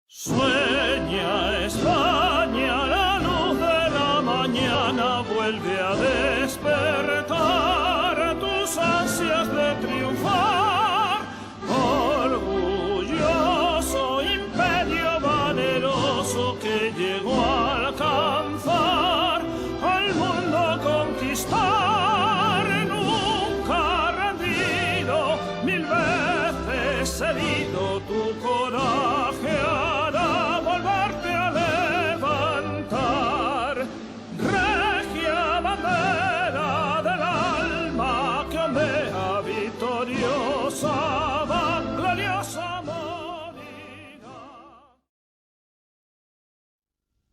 Sueña España, la luz de la mañana vuelve a despertar tus ansias de triunfar. Orgulloso imperio valeroso que llegó a alcanzar al mundo conquistar, nunca rendido, 1000 veces herido tu coraje.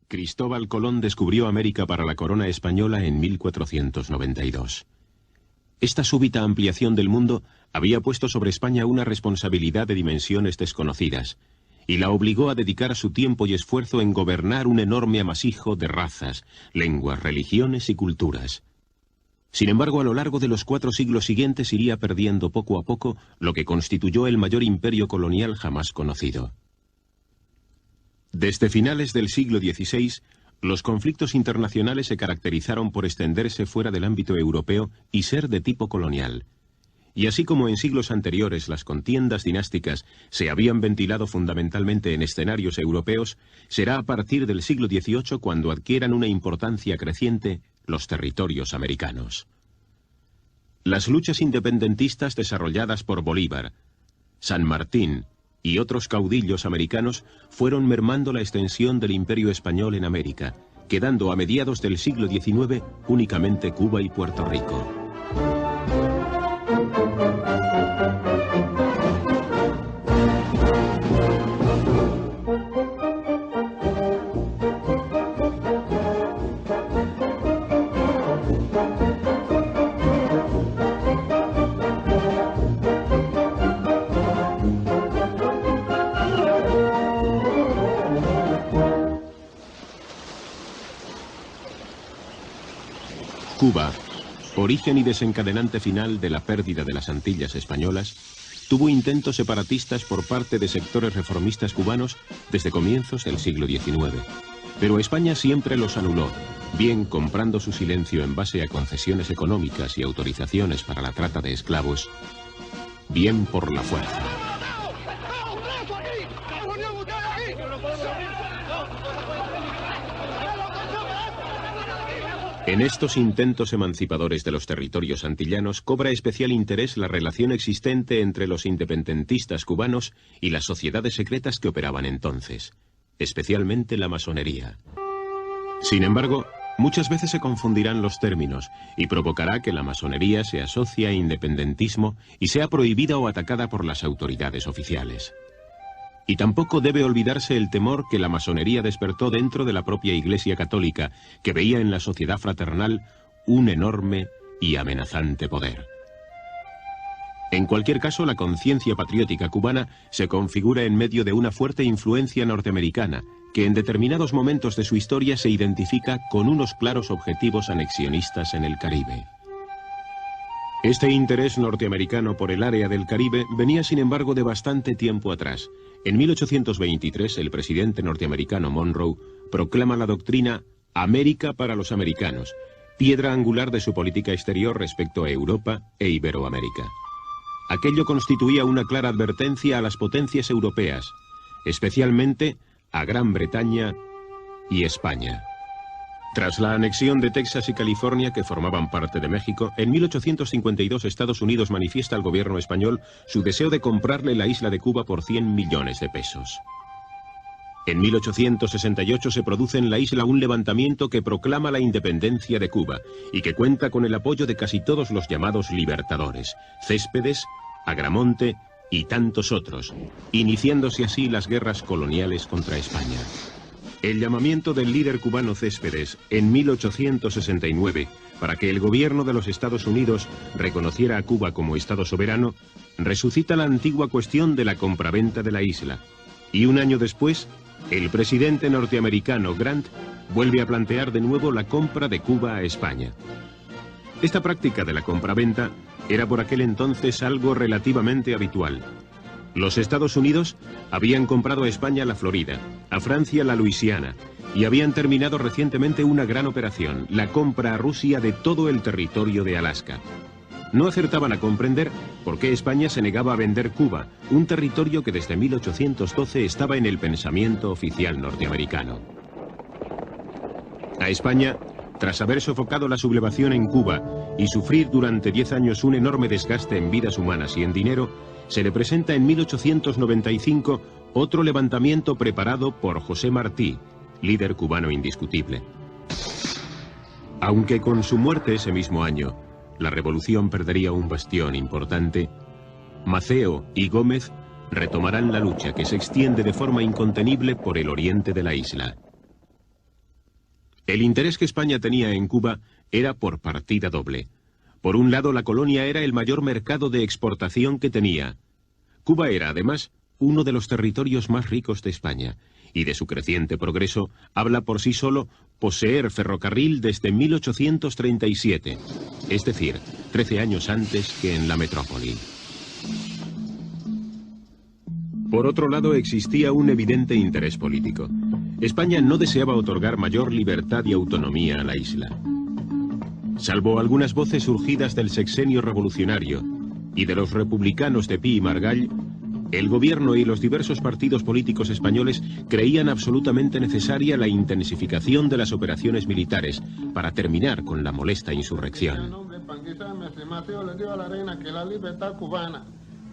Cristóbal Colón descubrió América para la corona española en 1492. Esta súbita ampliación del mundo había puesto sobre España una responsabilidad de dimensiones desconocidas, y la obligó a dedicar su tiempo y esfuerzo en gobernar un enorme amasijo de razas, lenguas, religiones y culturas. Sin embargo, a lo largo de los 4 siglos siguientes iría perdiendo poco a poco lo que constituyó el mayor imperio colonial jamás conocido. Desde finales del siglo XVI, los conflictos internacionales se caracterizaron por extenderse fuera del ámbito europeo y ser de tipo colonial. Y así como en siglos anteriores las contiendas dinásticas se habían ventilado fundamentalmente en escenarios europeos, será a partir del siglo XVIII cuando adquieran una importancia creciente los territorios americanos. Las luchas independentistas desarrolladas por Bolívar, San Martín y otros caudillos americanos fueron mermando la extensión del imperio español en América, quedando a mediados del siglo XIX únicamente Cuba y Puerto Rico. Cuba, origen y desencadenante final de la pérdida de las Antillas españolas, tuvo intentos separatistas por parte de sectores reformistas cubanos desde comienzos del siglo XIX. Pero España siempre los anuló, bien comprando su silencio en base a concesiones económicas y autorizaciones para la trata de esclavos, bien por la fuerza. En estos intentos emancipadores de los territorios antillanos cobra especial interés la relación existente entre los independentistas cubanos y las sociedades secretas que operaban entonces, especialmente la masonería. Sin embargo, muchas veces se confundirán los términos y provocará que la masonería se asocie a independentismo y sea prohibida o atacada por las autoridades oficiales. Y tampoco debe olvidarse el temor que la masonería despertó dentro de la propia Iglesia Católica, que veía en la sociedad fraternal un enorme y amenazante poder. En cualquier caso, la conciencia patriótica cubana se configura en medio de una fuerte influencia norteamericana, que en determinados momentos de su historia se identifica con unos claros objetivos anexionistas en el Caribe. Este interés norteamericano por el área del Caribe venía sin embargo de bastante tiempo atrás. En 1823 el presidente norteamericano Monroe proclama la doctrina América para los americanos, piedra angular de su política exterior respecto a Europa e Iberoamérica. Aquello constituía una clara advertencia a las potencias europeas, especialmente a Gran Bretaña y España. Tras la anexión de Texas y California, que formaban parte de México, en 1852 Estados Unidos manifiesta al gobierno español su deseo de comprarle la isla de Cuba por 100 millones de pesos. En 1868 se produce en la isla un levantamiento que proclama la independencia de Cuba y que cuenta con el apoyo de casi todos los llamados libertadores, Céspedes, Agramonte y tantos otros, iniciándose así las guerras coloniales contra España. El llamamiento del líder cubano Céspedes en 1869 para que el gobierno de los Estados Unidos reconociera a Cuba como Estado soberano resucita la antigua cuestión de la compraventa de la isla, y un año después el presidente norteamericano Grant vuelve a plantear de nuevo la compra de Cuba a España. Esta práctica de la compraventa era por aquel entonces algo relativamente habitual. Los Estados Unidos habían comprado a España la Florida, a Francia la Luisiana, y habían terminado recientemente una gran operación, la compra a Rusia de todo el territorio de Alaska. No acertaban a comprender por qué España se negaba a vender Cuba, un territorio que desde 1812 estaba en el pensamiento oficial norteamericano. A España, tras haber sofocado la sublevación en Cuba y sufrir durante 10 años un enorme desgaste en vidas humanas y en dinero, se le presenta en 1895 otro levantamiento preparado por José Martí, líder cubano indiscutible. Aunque con su muerte ese mismo año, la revolución perdería un bastión importante, Maceo y Gómez retomarán la lucha que se extiende de forma incontenible por el oriente de la isla. El interés que España tenía en Cuba era por partida doble. Por un lado, la colonia era el mayor mercado de exportación que tenía. Cuba era, además, uno de los territorios más ricos de España, y de su creciente progreso habla por sí solo poseer ferrocarril desde 1837, es decir, 13 años antes que en la metrópoli. Por otro lado, existía un evidente interés político. España no deseaba otorgar mayor libertad y autonomía a la isla. Salvo algunas voces surgidas del sexenio revolucionario y de los republicanos de Pi y Margall, el gobierno y los diversos partidos políticos españoles creían absolutamente necesaria la intensificación de las operaciones militares para terminar con la molesta insurrección.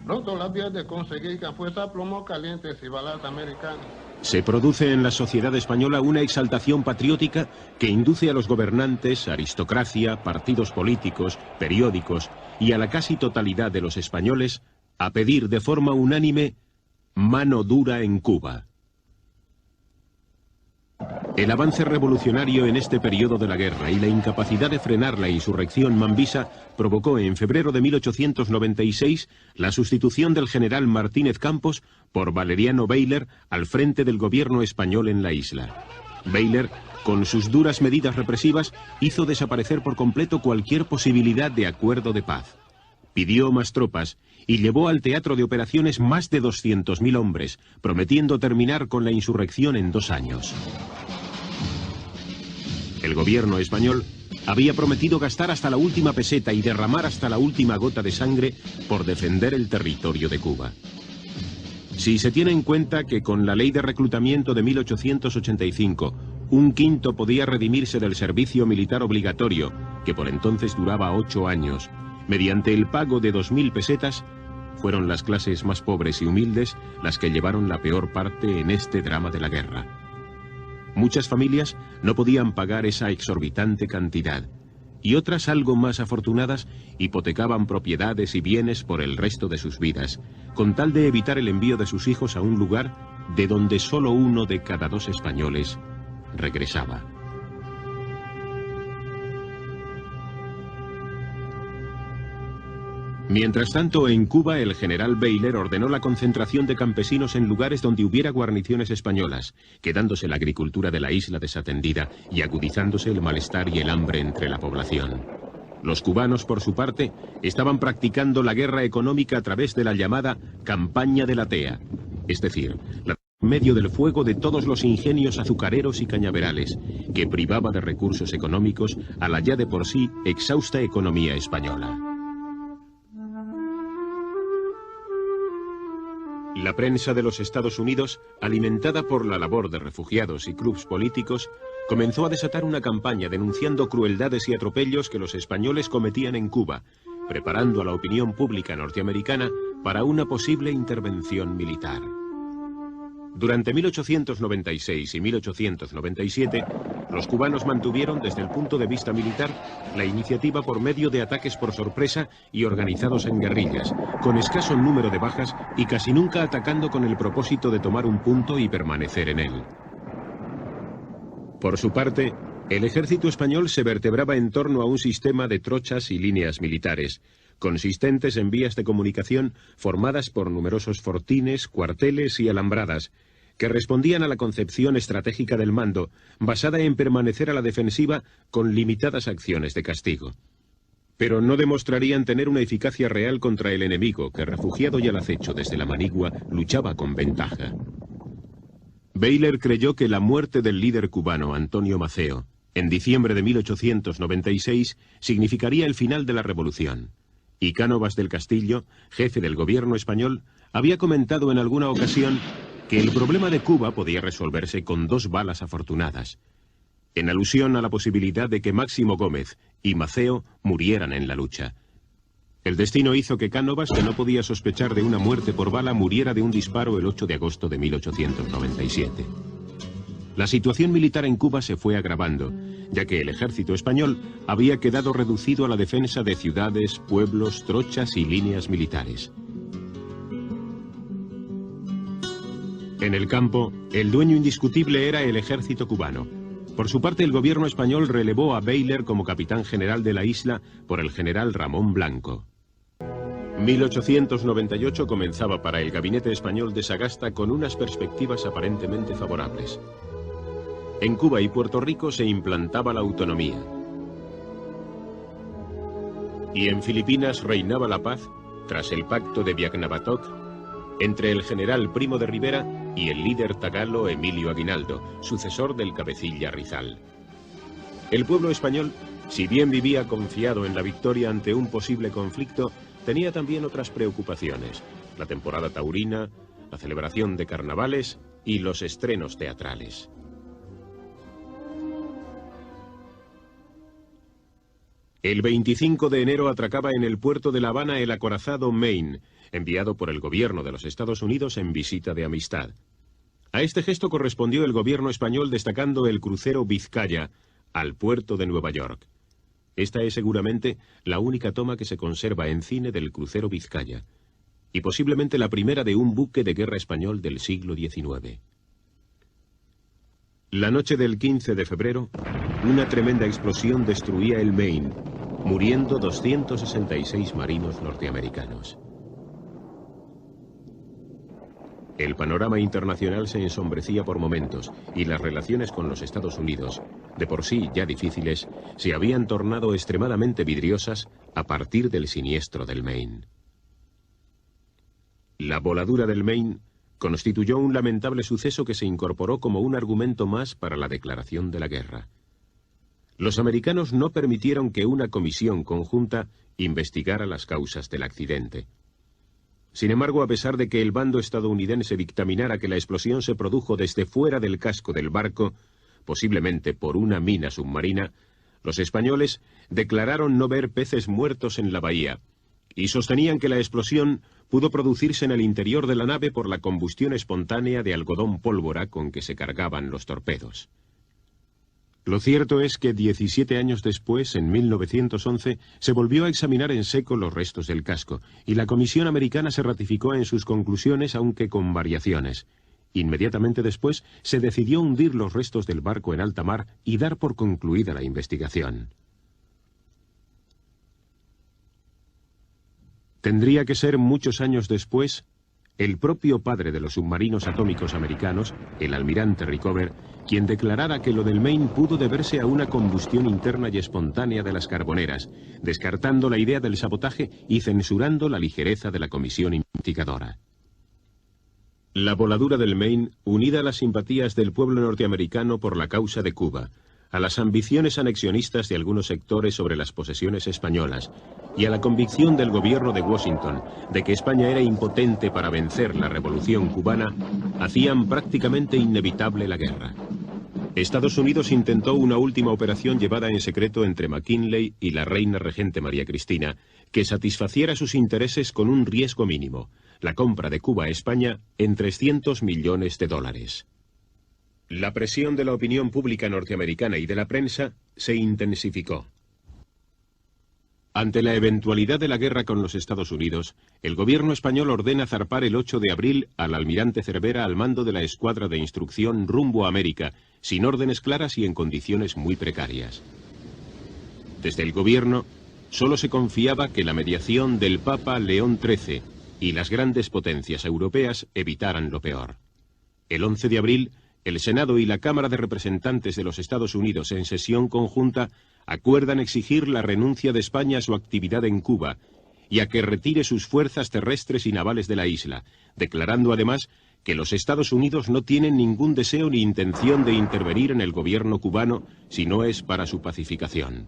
Pronto las vías de conseguir que fuerza plomo calientes y balas americanas. Se produce en la sociedad española una exaltación patriótica que induce a los gobernantes, aristocracia, partidos políticos, periódicos y a la casi totalidad de los españoles a pedir de forma unánime mano dura en Cuba. El avance revolucionario en este periodo de la guerra y la incapacidad de frenar la insurrección mambisa provocó en febrero de 1896 la sustitución del general Martínez Campos por Valeriano Bayler al frente del gobierno español en la isla. Bayler, con sus duras medidas represivas, hizo desaparecer por completo cualquier posibilidad de acuerdo de paz. Pidió más tropas y llevó al teatro de operaciones más de 200.000 hombres, prometiendo terminar con la insurrección en 2 años. El gobierno español había prometido gastar hasta la última peseta y derramar hasta la última gota de sangre por defender el territorio de Cuba. Si se tiene en cuenta que con la ley de reclutamiento de 1885, un quinto podía redimirse del servicio militar obligatorio, que por entonces duraba 8 años, mediante el pago de 2.000 pesetas, fueron las clases más pobres y humildes las que llevaron la peor parte en este drama de la guerra. Muchas familias no podían pagar esa exorbitante cantidad, y otras, algo más afortunadas, hipotecaban propiedades y bienes por el resto de sus vidas, con tal de evitar el envío de sus hijos a un lugar de donde solo 1 de cada 2 españoles regresaba. Mientras tanto, en Cuba, el general Bayler ordenó la concentración de campesinos en lugares donde hubiera guarniciones españolas, quedándose la agricultura de la isla desatendida y agudizándose el malestar y el hambre entre la población. Los cubanos, por su parte, estaban practicando la guerra económica a través de la llamada campaña de la tea, es decir, la medio del fuego de todos los ingenios azucareros y cañaverales, que privaba de recursos económicos a la ya de por sí exhausta economía española. La prensa de los Estados Unidos, alimentada por la labor de refugiados y clubs políticos, comenzó a desatar una campaña denunciando crueldades y atropellos que los españoles cometían en Cuba, preparando a la opinión pública norteamericana para una posible intervención militar. Durante 1896 y 1897, los cubanos mantuvieron desde el punto de vista militar la iniciativa por medio de ataques por sorpresa y organizados en guerrillas, con escaso número de bajas y casi nunca atacando con el propósito de tomar un punto y permanecer en él. Por su parte, el ejército español se vertebraba en torno a un sistema de trochas y líneas militares, consistentes en vías de comunicación formadas por numerosos fortines, cuarteles y alambradas, que respondían a la concepción estratégica del mando, basada en permanecer a la defensiva con limitadas acciones de castigo. pero no demostrarían tener una eficacia real contra el enemigo que, refugiado y al acecho desde la manigua, luchaba con ventaja. Baylor creyó que la muerte del líder cubano Antonio Maceo, en diciembre de 1896, significaría el final de la revolución, y Cánovas del Castillo, jefe del gobierno español, había comentado en alguna ocasión que el problema de Cuba podía resolverse con 2 balas afortunadas, en alusión a la posibilidad de que Máximo Gómez y Maceo murieran en la lucha. El destino hizo que Cánovas, que no podía sospechar de una muerte por bala, muriera de un disparo el 8 de agosto de 1897. La situación militar en Cuba se fue agravando, ya que el ejército español había quedado reducido a la defensa de ciudades, pueblos, trochas y líneas militares. En el campo, el dueño indiscutible era el ejército cubano. Por su parte, el gobierno español relevó a Baylor como capitán general de la isla por el general Ramón Blanco. 1898 comenzaba para el gabinete español de Sagasta con unas perspectivas aparentemente favorables. En Cuba y Puerto Rico se implantaba la autonomía. Y en Filipinas reinaba la paz tras el pacto de Biagnabatoc entre el general Primo de Rivera y el líder tagalo Emilio Aguinaldo, sucesor del cabecilla Rizal. El pueblo español, si bien vivía confiado en la victoria ante un posible conflicto, tenía también otras preocupaciones: la temporada taurina, la celebración de carnavales y los estrenos teatrales. El 25 de enero atracaba en el puerto de La Habana el acorazado Maine, enviado por el gobierno de los Estados Unidos en visita de amistad. A este gesto correspondió el gobierno español destacando el crucero Vizcaya al puerto de Nueva York. Esta es seguramente la única toma que se conserva en cine del crucero Vizcaya, y posiblemente la primera de un buque de guerra español del siglo XIX. La noche del 15 de febrero, una tremenda explosión destruía el Maine, muriendo 266 marinos norteamericanos. El panorama internacional se ensombrecía por momentos y las relaciones con los Estados Unidos, de por sí ya difíciles, se habían tornado extremadamente vidriosas a partir del siniestro del Maine. La voladura del Maine constituyó un lamentable suceso que se incorporó como un argumento más para la declaración de la guerra. Los americanos no permitieron que una comisión conjunta investigara las causas del accidente. Sin embargo, a pesar de que el bando estadounidense dictaminara que la explosión se produjo desde fuera del casco del barco, posiblemente por una mina submarina, los españoles declararon no ver peces muertos en la bahía y sostenían que la explosión pudo producirse en el interior de la nave por la combustión espontánea de algodón pólvora con que se cargaban los torpedos. Lo cierto es que 17 años después, en 1911, se volvió a examinar en seco los restos del casco, y la Comisión Americana se ratificó en sus conclusiones, aunque con variaciones. Inmediatamente después, se decidió hundir los restos del barco en alta mar y dar por concluida la investigación. Tendría que ser muchos años después, el propio padre de los submarinos atómicos americanos, el almirante Rickover, quien declarara que lo del Maine pudo deberse a una combustión interna y espontánea de las carboneras, descartando la idea del sabotaje y censurando la ligereza de la comisión investigadora. La voladura del Maine, unida a las simpatías del pueblo norteamericano por la causa de Cuba, a las ambiciones anexionistas de algunos sectores sobre las posesiones españolas y a la convicción del gobierno de Washington de que España era impotente para vencer la revolución cubana, hacían prácticamente inevitable la guerra. Estados Unidos intentó una última operación llevada en secreto entre McKinley y la reina regente María Cristina, que satisfaciera sus intereses con un riesgo mínimo: la compra de Cuba a España en $300 millones. La presión de la opinión pública norteamericana y de la prensa se intensificó. Ante la eventualidad de la guerra con los Estados Unidos, el gobierno español ordena zarpar el 8 de abril al almirante Cervera al mando de la escuadra de instrucción rumbo a América, sin órdenes claras y en condiciones muy precarias. Desde el gobierno, solo se confiaba que la mediación del Papa León XIII y las grandes potencias europeas evitaran lo peor. El 11 de abril, el Senado y la Cámara de Representantes de los Estados Unidos en sesión conjunta acuerdan exigir la renuncia de España a su actividad en Cuba y a que retire sus fuerzas terrestres y navales de la isla, declarando además que los Estados Unidos no tienen ningún deseo ni intención de intervenir en el gobierno cubano si no es para su pacificación.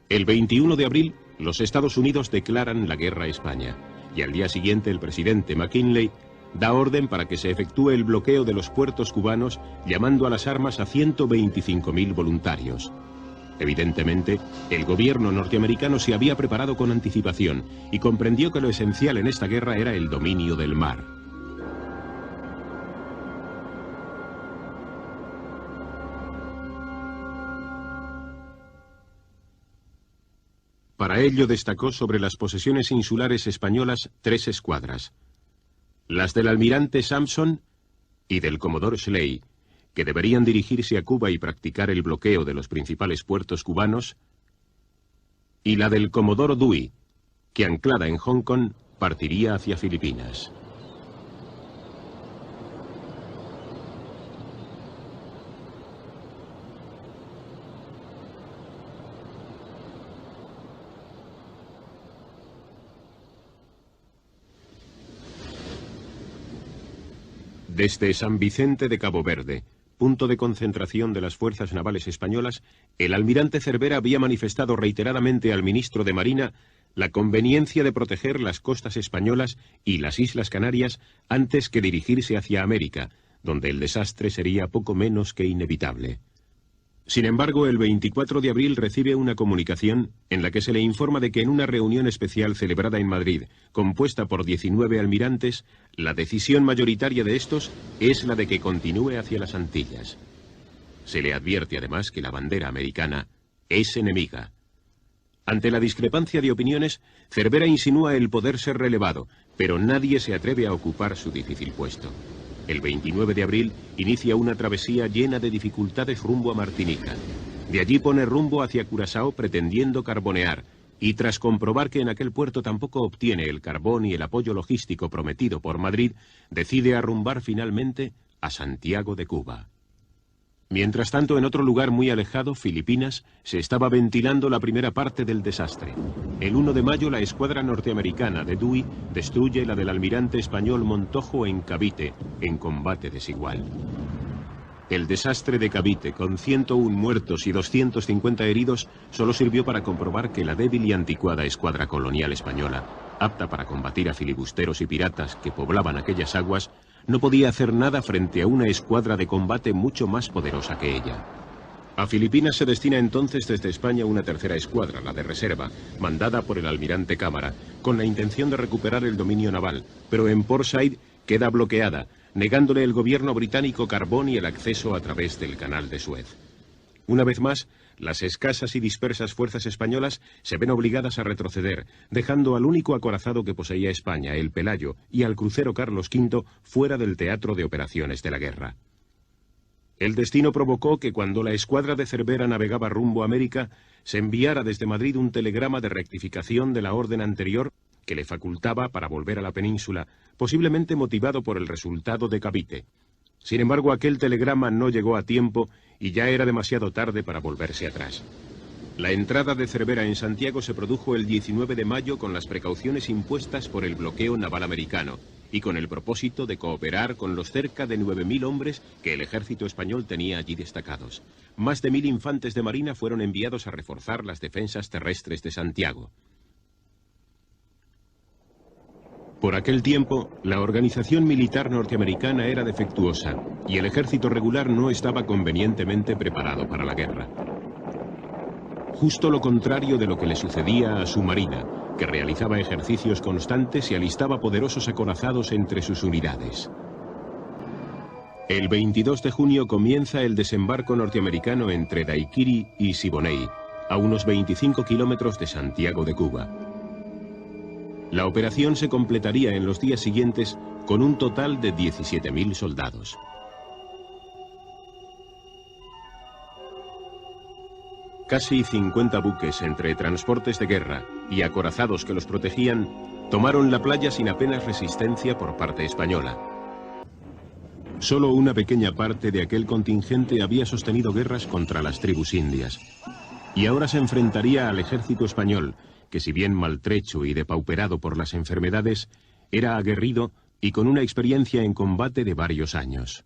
El 21 de abril, los Estados Unidos declaran la guerra a España, y al día siguiente el presidente McKinley da orden para que se efectúe el bloqueo de los puertos cubanos, llamando a las armas a 125.000 voluntarios. Evidentemente, el gobierno norteamericano se había preparado con anticipación y comprendió que lo esencial en esta guerra era el dominio del mar. Para ello destacó sobre las posesiones insulares españolas 3 escuadras: las del almirante Sampson y del comodoro Schley, que deberían dirigirse a Cuba y practicar el bloqueo de los principales puertos cubanos, y la del comodoro Dewey, que anclada en Hong Kong partiría hacia Filipinas. Desde San Vicente de Cabo Verde, punto de concentración de las fuerzas navales españolas, el almirante Cervera había manifestado reiteradamente al ministro de Marina la conveniencia de proteger las costas españolas y las Islas Canarias antes que dirigirse hacia América, donde el desastre sería poco menos que inevitable. Sin embargo, el 24 de abril recibe una comunicación en la que se le informa de que en una reunión especial celebrada en Madrid, compuesta por 19 almirantes, la decisión mayoritaria de estos es la de que continúe hacia las Antillas. Se le advierte además que la bandera americana es enemiga. Ante la discrepancia de opiniones, Cervera insinúa el poder ser relevado, pero nadie se atreve a ocupar su difícil puesto. El 29 de abril inicia una travesía llena de dificultades rumbo a Martinica. De allí pone rumbo hacia Curazao pretendiendo carbonear, y tras comprobar que en aquel puerto tampoco obtiene el carbón y el apoyo logístico prometido por Madrid, decide arrumbar finalmente a Santiago de Cuba. Mientras tanto, en otro lugar muy alejado, Filipinas, se estaba ventilando la primera parte del desastre. El 1 de mayo, la escuadra norteamericana de Dewey destruye la del almirante español Montojo en Cavite, en combate desigual. El desastre de Cavite, con 101 muertos y 250 heridos, solo sirvió para comprobar que la débil y anticuada escuadra colonial española, apta para combatir a filibusteros y piratas que poblaban aquellas aguas, no podía hacer nada frente a una escuadra de combate mucho más poderosa que ella. A Filipinas se destina entonces desde España una tercera escuadra, la de reserva, mandada por el almirante Cámara, con la intención de recuperar el dominio naval, pero en Port Said queda bloqueada, negándole el gobierno británico carbón y el acceso a través del canal de Suez. Una vez más, las escasas y dispersas fuerzas españolas se ven obligadas a retroceder, dejando al único acorazado que poseía España, el Pelayo, y al crucero Carlos V fuera del teatro de operaciones de la guerra. El destino provocó que cuando la escuadra de Cervera navegaba rumbo a América, se enviara desde Madrid un telegrama de rectificación de la orden anterior que le facultaba para volver a la península, posiblemente motivado por el resultado de Cavite. Sin embargo, aquel telegrama no llegó a tiempo y ya era demasiado tarde para volverse atrás. La entrada de Cervera en Santiago se produjo el 19 de mayo con las precauciones impuestas por el bloqueo naval americano y con el propósito de cooperar con los cerca de 9.000 hombres que el ejército español tenía allí destacados. Más de 1.000 infantes de marina fueron enviados a reforzar las defensas terrestres de Santiago. Por aquel tiempo, la organización militar norteamericana era defectuosa y el ejército regular no estaba convenientemente preparado para la guerra. Justo lo contrario de lo que le sucedía a su marina, que realizaba ejercicios constantes y alistaba poderosos acorazados entre sus unidades. El 22 de junio comienza el desembarco norteamericano entre Daiquiri y Siboney, a unos 25 kilómetros de Santiago de Cuba. La operación se completaría en los días siguientes con un total de 17.000 soldados. Casi 50 buques entre transportes de guerra y acorazados que los protegían tomaron la playa sin apenas resistencia por parte española. Solo una pequeña parte de aquel contingente había sostenido guerras contra las tribus indias. Y ahora se enfrentaría al ejército español, que si bien maltrecho y depauperado por las enfermedades, era aguerrido y con una experiencia en combate de varios años.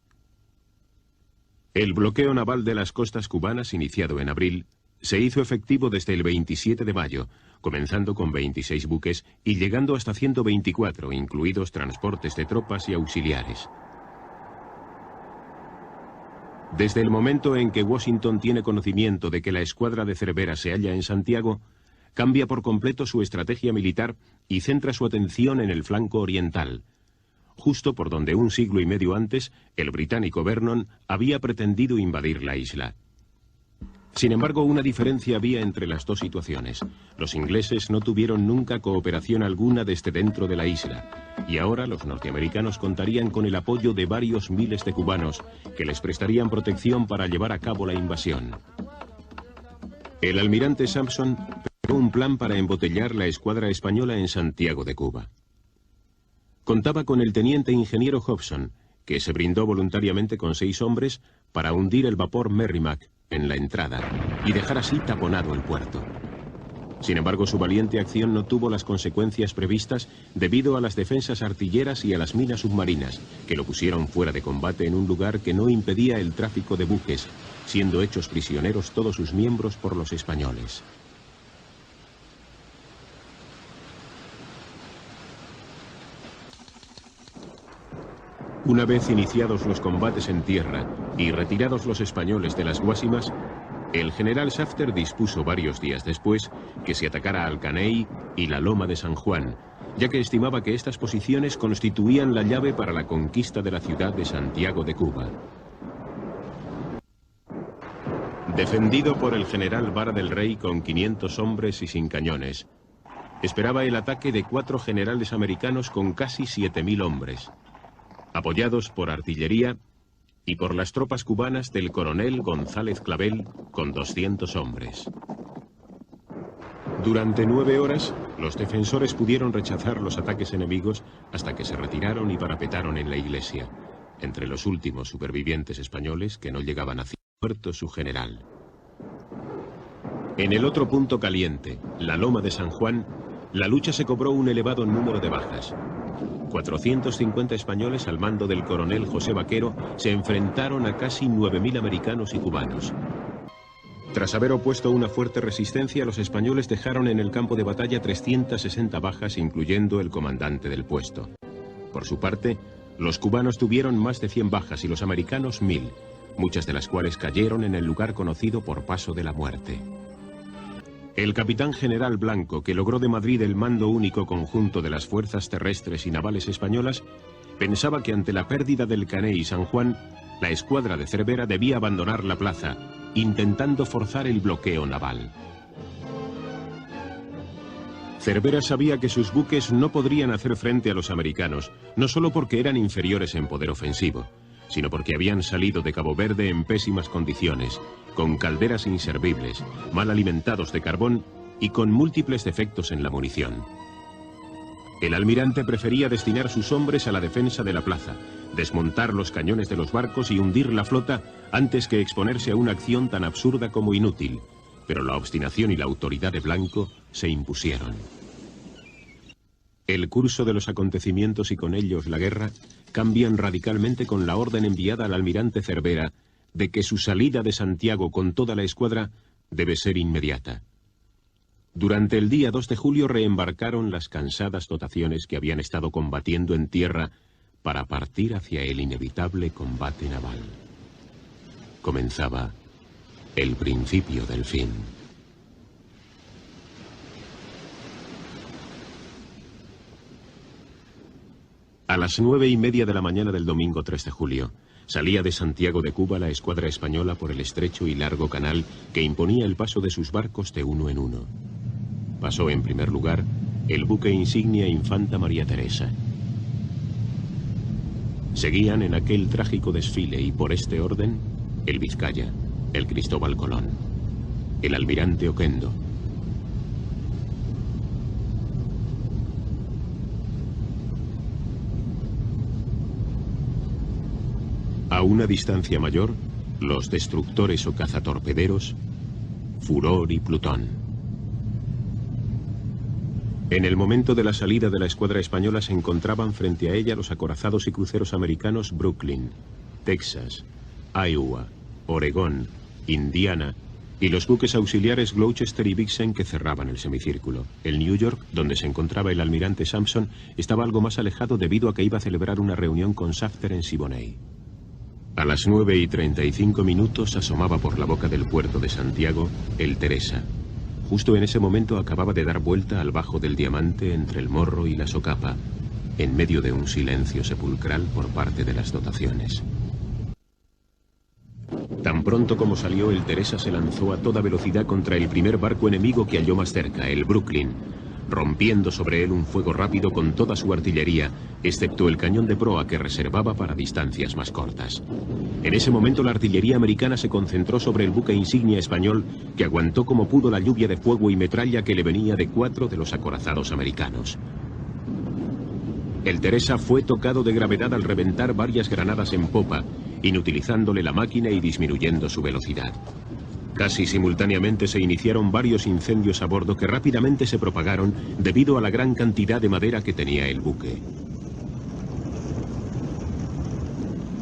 El bloqueo naval de las costas cubanas, iniciado en abril, se hizo efectivo desde el 27 de mayo, comenzando con 26 buques y llegando hasta 124, incluidos transportes de tropas y auxiliares. Desde el momento en que Washington tiene conocimiento de que la escuadra de Cervera se halla en Santiago, cambia por completo su estrategia militar y centra su atención en el flanco oriental, justo por donde un siglo y medio antes el británico Vernon había pretendido invadir la isla. Sin embargo, una diferencia había entre las dos situaciones. Los ingleses no tuvieron nunca cooperación alguna desde dentro de la isla, y ahora los norteamericanos contarían con el apoyo de varios miles de cubanos que les prestarían protección para llevar a cabo la invasión. El almirante Sampson preparó un plan para embotellar la escuadra española en Santiago de Cuba. Contaba con el teniente ingeniero Hobson, que se brindó voluntariamente con 6 hombres para hundir el vapor Merrimack en la entrada y dejar así taponado el puerto. Sin embargo, su valiente acción no tuvo las consecuencias previstas debido a las defensas artilleras y a las minas submarinas, que lo pusieron fuera de combate en un lugar que no impedía el tráfico de buques, siendo hechos prisioneros todos sus miembros por los españoles. Una vez iniciados los combates en tierra y retirados los españoles de las Guasimas, el general Shafter dispuso varios días después que se atacara al Caney y la Loma de San Juan, ya que estimaba que estas posiciones constituían la llave para la conquista de la ciudad de Santiago de Cuba. Defendido por el general Vara del Rey con 500 hombres y sin cañones, esperaba el ataque de 4 generales americanos con casi 7.000 hombres, apoyados por artillería y por las tropas cubanas del coronel González Clavel con 200 hombres. Durante 9 horas, los defensores pudieron rechazar los ataques enemigos hasta que se retiraron y parapetaron en la iglesia, entre los últimos supervivientes españoles que no llegaban a muerto su general. En el otro punto caliente, la Loma de San Juan, la lucha se cobró un elevado número de bajas. 450 españoles al mando del coronel José Vaquero se enfrentaron a casi 9.000 americanos y cubanos. Tras haber opuesto una fuerte resistencia, los españoles dejaron en el campo de batalla 360 bajas, incluyendo el comandante del puesto. Por su parte, los cubanos tuvieron más de 100 bajas y los americanos 1.000, muchas de las cuales cayeron en el lugar conocido por Paso de la Muerte. El capitán general Blanco, que logró de Madrid el mando único conjunto de las fuerzas terrestres y navales españolas, pensaba que ante la pérdida del Caney y San Juan, la escuadra de Cervera debía abandonar la plaza, intentando forzar el bloqueo naval. Cervera sabía que sus buques no podrían hacer frente a los americanos, no solo porque eran inferiores en poder ofensivo, sino porque habían salido de Cabo Verde en pésimas condiciones, con calderas inservibles, mal alimentados de carbón y con múltiples defectos en la munición. El almirante prefería destinar sus hombres a la defensa de la plaza, desmontar los cañones de los barcos y hundir la flota antes que exponerse a una acción tan absurda como inútil, pero la obstinación y la autoridad de Blanco se impusieron. El curso de los acontecimientos y con ellos la guerra cambian radicalmente con la orden enviada al almirante Cervera de que su salida de Santiago con toda la escuadra debe ser inmediata. Durante el día 2 de julio reembarcaron las cansadas dotaciones que habían estado combatiendo en tierra para partir hacia el inevitable combate naval. Comenzaba el principio del fin. A las 9:30 de la mañana del domingo 3 de julio, salía de Santiago de Cuba la escuadra española por el estrecho y largo canal que imponía el paso de sus barcos de uno en uno. Pasó en primer lugar el buque insignia Infanta María Teresa. Seguían en aquel trágico desfile y por este orden el Vizcaya, el Cristóbal Colón, el almirante Oquendo, A una distancia mayor, los destructores o cazatorpederos Furor y Plutón. En el momento de la salida de la escuadra española se encontraban frente a ella los acorazados y cruceros americanos Brooklyn, Texas, Iowa, Oregón, Indiana y los buques auxiliares Gloucester y Vixen que cerraban el semicírculo. El New York, donde se encontraba el almirante Sampson, estaba algo más alejado debido a que iba a celebrar una reunión con Shafter en Siboney. A las 9:35 asomaba por la boca del puerto de Santiago el Teresa. Justo en ese momento acababa de dar vuelta al bajo del Diamante entre el Morro y la Socapa, en medio de un silencio sepulcral por parte de las dotaciones. Tan pronto como salió, el Teresa se lanzó a toda velocidad contra el primer barco enemigo que halló más cerca, el Brooklyn, rompiendo sobre él un fuego rápido con toda su artillería, excepto el cañón de proa que reservaba para distancias más cortas. En ese momento la artillería americana se concentró sobre el buque insignia español, que aguantó como pudo la lluvia de fuego y metralla que le venía de 4 de los acorazados americanos. El Teresa fue tocado de gravedad al reventar varias granadas en popa, inutilizándole la máquina y disminuyendo su velocidad. Casi simultáneamente se iniciaron varios incendios a bordo que rápidamente se propagaron debido a la gran cantidad de madera que tenía el buque.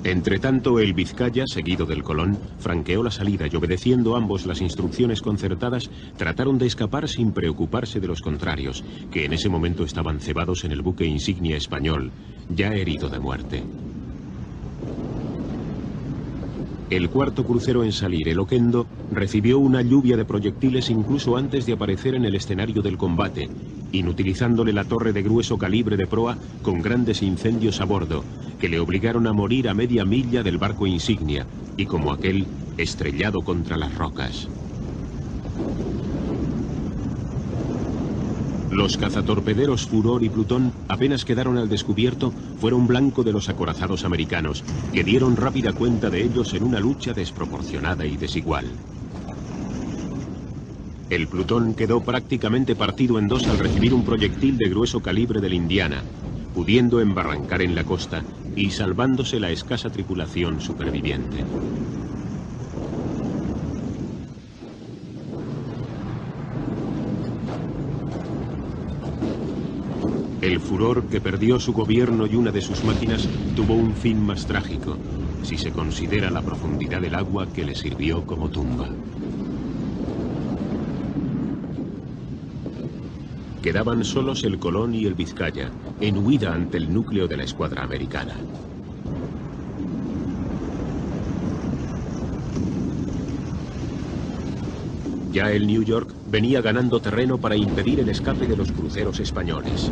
Entretanto, el Vizcaya, seguido del Colón, franqueó la salida y, obedeciendo ambos las instrucciones concertadas, trataron de escapar sin preocuparse de los contrarios, que en ese momento estaban cebados en el buque insignia español, ya herido de muerte. El cuarto crucero en salir, el Oquendo, recibió una lluvia de proyectiles incluso antes de aparecer en el escenario del combate, inutilizándole la torre de grueso calibre de proa con grandes incendios a bordo, que le obligaron a morir a media milla del barco insignia, y como aquel, estrellado contra las rocas. Los cazatorpederos Furor y Plutón apenas quedaron al descubierto, fueron blanco de los acorazados americanos, que dieron rápida cuenta de ellos en una lucha desproporcionada y desigual. El Plutón quedó prácticamente partido en dos al recibir un proyectil de grueso calibre del Indiana, pudiendo embarrancar en la costa y salvándose la escasa tripulación superviviente. El Furor, que perdió su gobierno y una de sus máquinas, tuvo un fin más trágico, si se considera la profundidad del agua que le sirvió como tumba. Quedaban solos el Colón y el Vizcaya, en huida ante el núcleo de la escuadra americana. Ya el New York venía ganando terreno para impedir el escape de los cruceros españoles.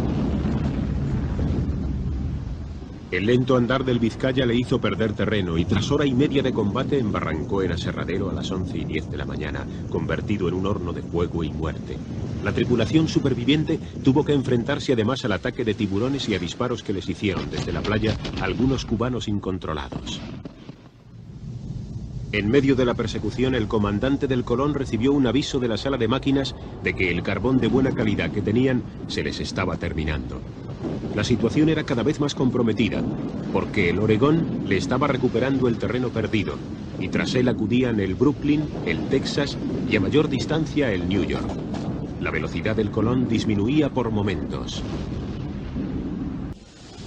El lento andar del Vizcaya le hizo perder terreno y tras hora y media de combate embarrancó en aserradero a las 11:10 de la mañana, convertido en un horno de fuego y muerte. La tripulación superviviente tuvo que enfrentarse además al ataque de tiburones y a disparos que les hicieron desde la playa algunos cubanos incontrolados. En medio de la persecución, el comandante del Colón recibió un aviso de la sala de máquinas de que el carbón de buena calidad que tenían se les estaba terminando. La situación era cada vez más comprometida, porque el Oregón le estaba recuperando el terreno perdido, y tras él acudían el Brooklyn, el Texas y a mayor distancia el New York. La velocidad del Colón disminuía por momentos.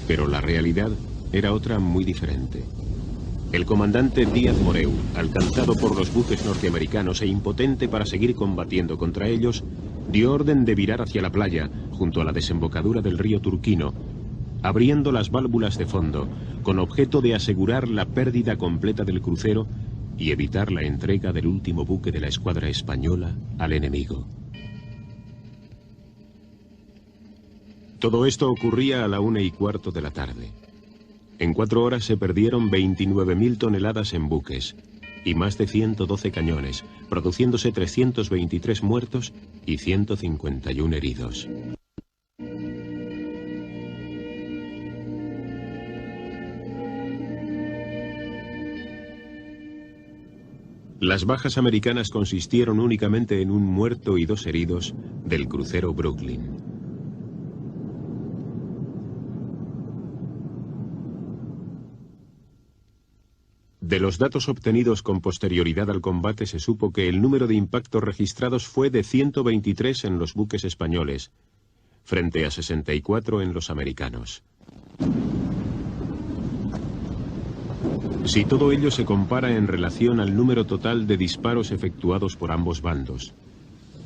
Pero la realidad era otra muy diferente. El comandante Díaz Moreu, alcanzado por los buques norteamericanos e impotente para seguir combatiendo contra ellos, dio orden de virar hacia la playa, junto a la desembocadura del río Turquino, abriendo las válvulas de fondo, con objeto de asegurar la pérdida completa del crucero y evitar la entrega del último buque de la escuadra española al enemigo. Todo esto ocurría a la 1:15 de la tarde. En 4 horas se perdieron 29.000 toneladas en buques y más de 112 cañones, produciéndose 323 muertos y 151 heridos. Las bajas americanas consistieron únicamente en un muerto y 2 heridos del crucero Brooklyn. De los datos obtenidos con posterioridad al combate se supo que el número de impactos registrados fue de 123 en los buques españoles, frente a 64 en los americanos. Si todo ello se compara en relación al número total de disparos efectuados por ambos bandos,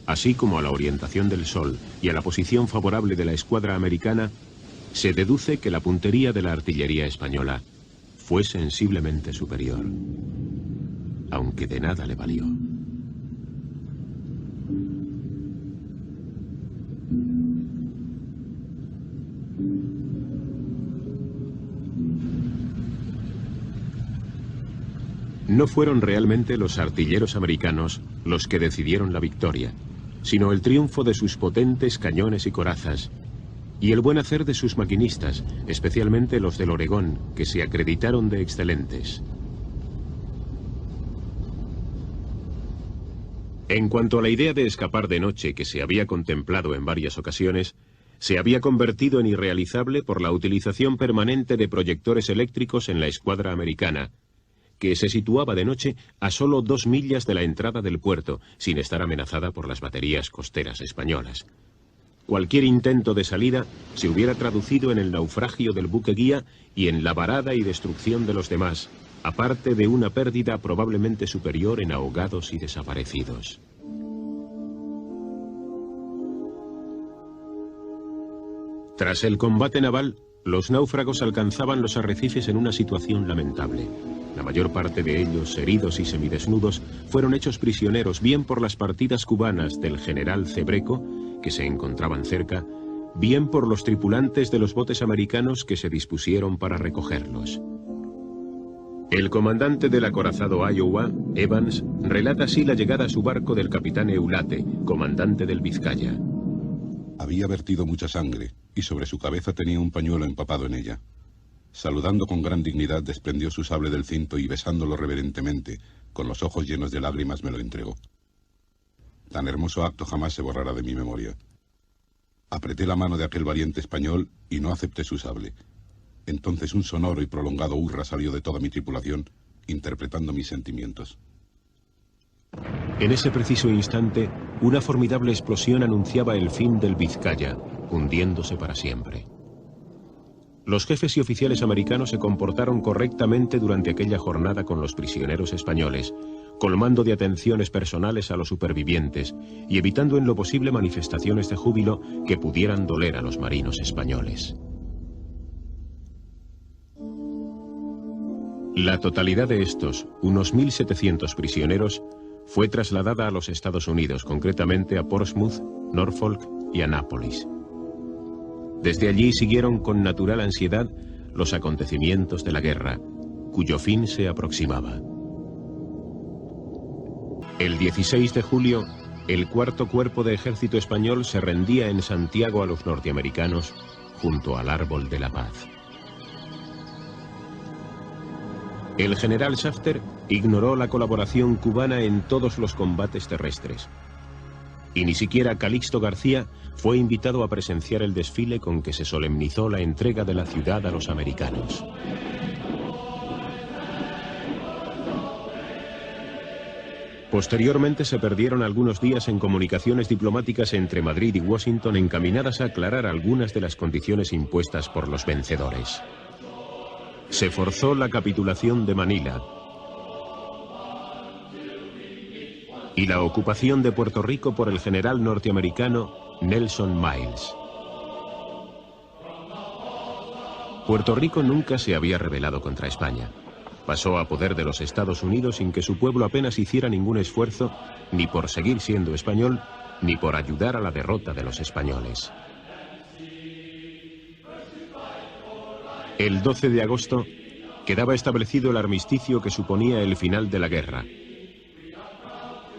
así como a la orientación del sol y a la posición favorable de la escuadra americana, se deduce que la puntería de la artillería española fue sensiblemente superior, aunque de nada le valió. No fueron realmente los artilleros americanos los que decidieron la victoria, sino el triunfo de sus potentes cañones y corazas, y el buen hacer de sus maquinistas, especialmente los del Oregón, que se acreditaron de excelentes. En cuanto a la idea de escapar de noche, que se había contemplado en varias ocasiones, se había convertido en irrealizable por la utilización permanente de proyectores eléctricos en la escuadra americana, que se situaba de noche a solo 2 millas de la entrada del puerto, sin estar amenazada por las baterías costeras españolas. Cualquier intento de salida se hubiera traducido en el naufragio del buque guía y en la varada y destrucción de los demás, aparte de una pérdida probablemente superior en ahogados y desaparecidos. Tras el combate naval, los náufragos alcanzaban los arrecifes en una situación lamentable. La mayor parte de ellos, heridos y semidesnudos, fueron hechos prisioneros bien por las partidas cubanas del general Cebreco, que se encontraban cerca, bien por los tripulantes de los botes americanos que se dispusieron para recogerlos. El comandante del acorazado Iowa, Evans, relata así la llegada a su barco del capitán Eulate, comandante del Vizcaya. Había vertido mucha sangre, y sobre su cabeza tenía un pañuelo empapado en ella. Saludando con gran dignidad, desprendió su sable del cinto y besándolo reverentemente, con los ojos llenos de lágrimas, me lo entregó. Tan hermoso acto jamás se borrará de mi memoria. Apreté la mano de aquel valiente español y no acepté su sable. Entonces un sonoro y prolongado hurra salió de toda mi tripulación, interpretando mis sentimientos. En ese preciso instante, una formidable explosión anunciaba el fin del Vizcaya, hundiéndose para siempre. Los jefes y oficiales americanos se comportaron correctamente durante aquella jornada con los prisioneros españoles, colmando de atenciones personales a los supervivientes y evitando en lo posible manifestaciones de júbilo que pudieran doler a los marinos españoles. La totalidad de estos, unos 1.700 prisioneros, fue trasladada a los Estados Unidos, concretamente a Portsmouth, Norfolk y Annapolis. Desde allí siguieron con natural ansiedad los acontecimientos de la guerra, cuyo fin se aproximaba. El 16 de julio, el cuarto cuerpo de ejército español se rendía en Santiago a los norteamericanos, junto al Árbol de la Paz. El general Shafter ignoró la colaboración cubana en todos los combates terrestres. Y ni siquiera Calixto García fue invitado a presenciar el desfile con que se solemnizó la entrega de la ciudad a los americanos. Posteriormente se perdieron algunos días en comunicaciones diplomáticas entre Madrid y Washington encaminadas a aclarar algunas de las condiciones impuestas por los vencedores. Se forzó la capitulación de Manila y la ocupación de Puerto Rico por el general norteamericano Nelson Miles. Puerto Rico nunca se había rebelado contra España. Pasó a poder de los Estados Unidos sin que su pueblo apenas hiciera ningún esfuerzo, ni por seguir siendo español, ni por ayudar a la derrota de los españoles. El 12 de agosto quedaba establecido el armisticio que suponía el final de la guerra.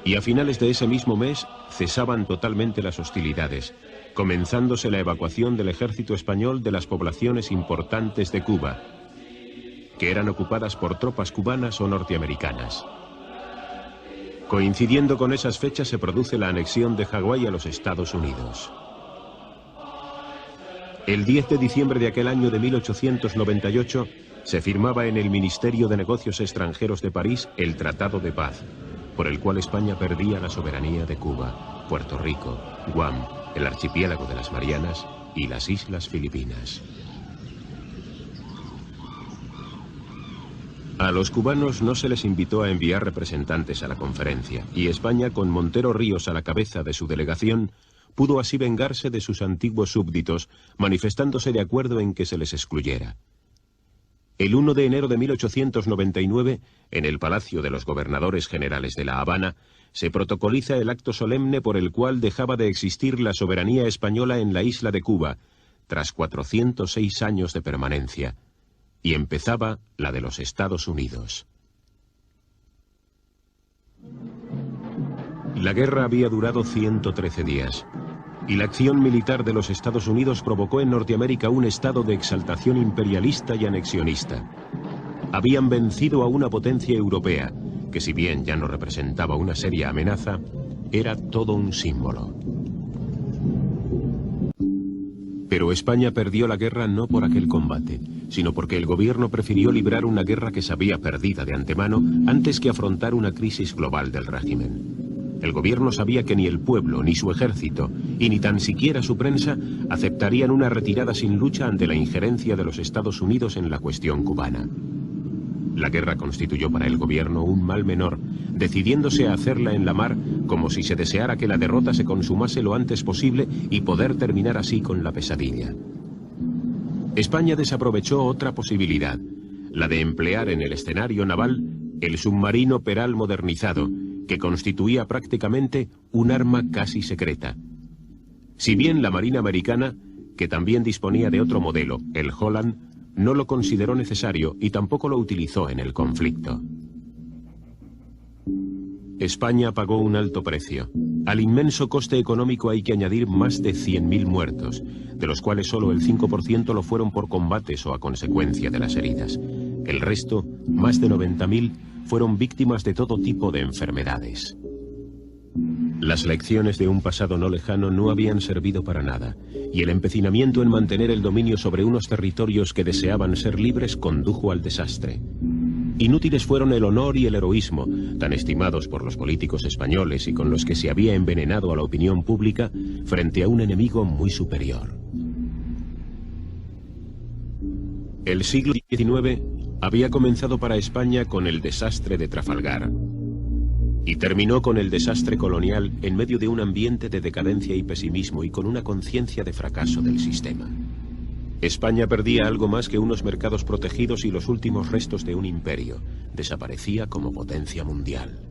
Y a finales de ese mismo mes cesaban totalmente las hostilidades, comenzándose la evacuación del ejército español de las poblaciones importantes de Cuba, que eran ocupadas por tropas cubanas o norteamericanas. Coincidiendo con esas fechas se produce la anexión de Hawái a los Estados Unidos. El 10 de diciembre de aquel año de 1898, se firmaba en el Ministerio de Negocios Extranjeros de París el Tratado de Paz, por el cual España perdía la soberanía de Cuba, Puerto Rico, Guam, el archipiélago de las Marianas y las Islas Filipinas. A los cubanos no se les invitó a enviar representantes a la conferencia, y España, con Montero Ríos a la cabeza de su delegación, pudo así vengarse de sus antiguos súbditos, manifestándose de acuerdo en que se les excluyera. El 1 de enero de 1899, en el Palacio de los Gobernadores Generales de La Habana, se protocoliza el acto solemne por el cual dejaba de existir la soberanía española en la isla de Cuba, tras 406 años de permanencia, y empezaba la de los Estados Unidos. La guerra había durado 113 días, y la acción militar de los Estados Unidos provocó en Norteamérica un estado de exaltación imperialista y anexionista. Habían vencido a una potencia europea, que si bien ya no representaba una seria amenaza, era todo un símbolo. Pero España perdió la guerra no por aquel combate, sino porque el gobierno prefirió librar una guerra que sabía perdida de antemano antes que afrontar una crisis global del régimen. El gobierno sabía que ni el pueblo, ni su ejército, y ni tan siquiera su prensa aceptarían una retirada sin lucha ante la injerencia de los Estados Unidos en la cuestión cubana. La guerra constituyó para el gobierno un mal menor, decidiéndose a hacerla en la mar como si se deseara que la derrota se consumase lo antes posible y poder terminar así con la pesadilla. España desaprovechó otra posibilidad, la de emplear en el escenario naval el submarino Peral modernizado, que constituía prácticamente un arma casi secreta. Si bien la Marina Americana, que también disponía de otro modelo, el Holland, no lo consideró necesario y tampoco lo utilizó en el conflicto. España pagó un alto precio. Al inmenso coste económico hay que añadir más de 100.000 muertos, de los cuales solo el 5% lo fueron por combates o a consecuencia de las heridas. El resto, más de 90.000, fueron víctimas de todo tipo de enfermedades. Las lecciones de un pasado no lejano no habían servido para nada, y el empecinamiento en mantener el dominio sobre unos territorios que deseaban ser libres condujo al desastre. Inútiles fueron el honor y el heroísmo, tan estimados por los políticos españoles y con los que se había envenenado a la opinión pública, frente a un enemigo muy superior. El siglo XIX había comenzado para España con el desastre de Trafalgar, y terminó con el desastre colonial en medio de un ambiente de decadencia y pesimismo y con una conciencia de fracaso del sistema. España perdía algo más que unos mercados protegidos y los últimos restos de un imperio. Desaparecía como potencia mundial.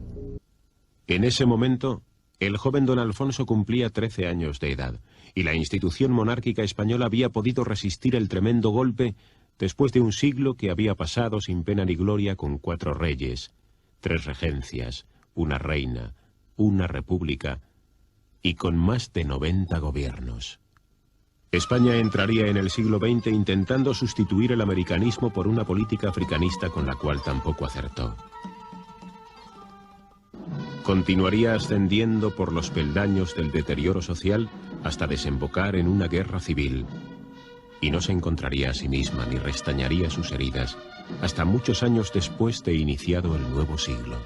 En ese momento, el joven don Alfonso cumplía 13 años de edad, y la institución monárquica española había podido resistir el tremendo golpe después de un siglo que había pasado sin pena ni gloria con 4 reyes, 3 regencias, una reina, una república y con más de 90 gobiernos. España entraría en el siglo XX intentando sustituir el americanismo por una política africanista con la cual tampoco acertó. Continuaría ascendiendo por los peldaños del deterioro social hasta desembocar en una guerra civil, y no se encontraría a sí misma ni restañaría sus heridas hasta muchos años después de iniciado el nuevo siglo.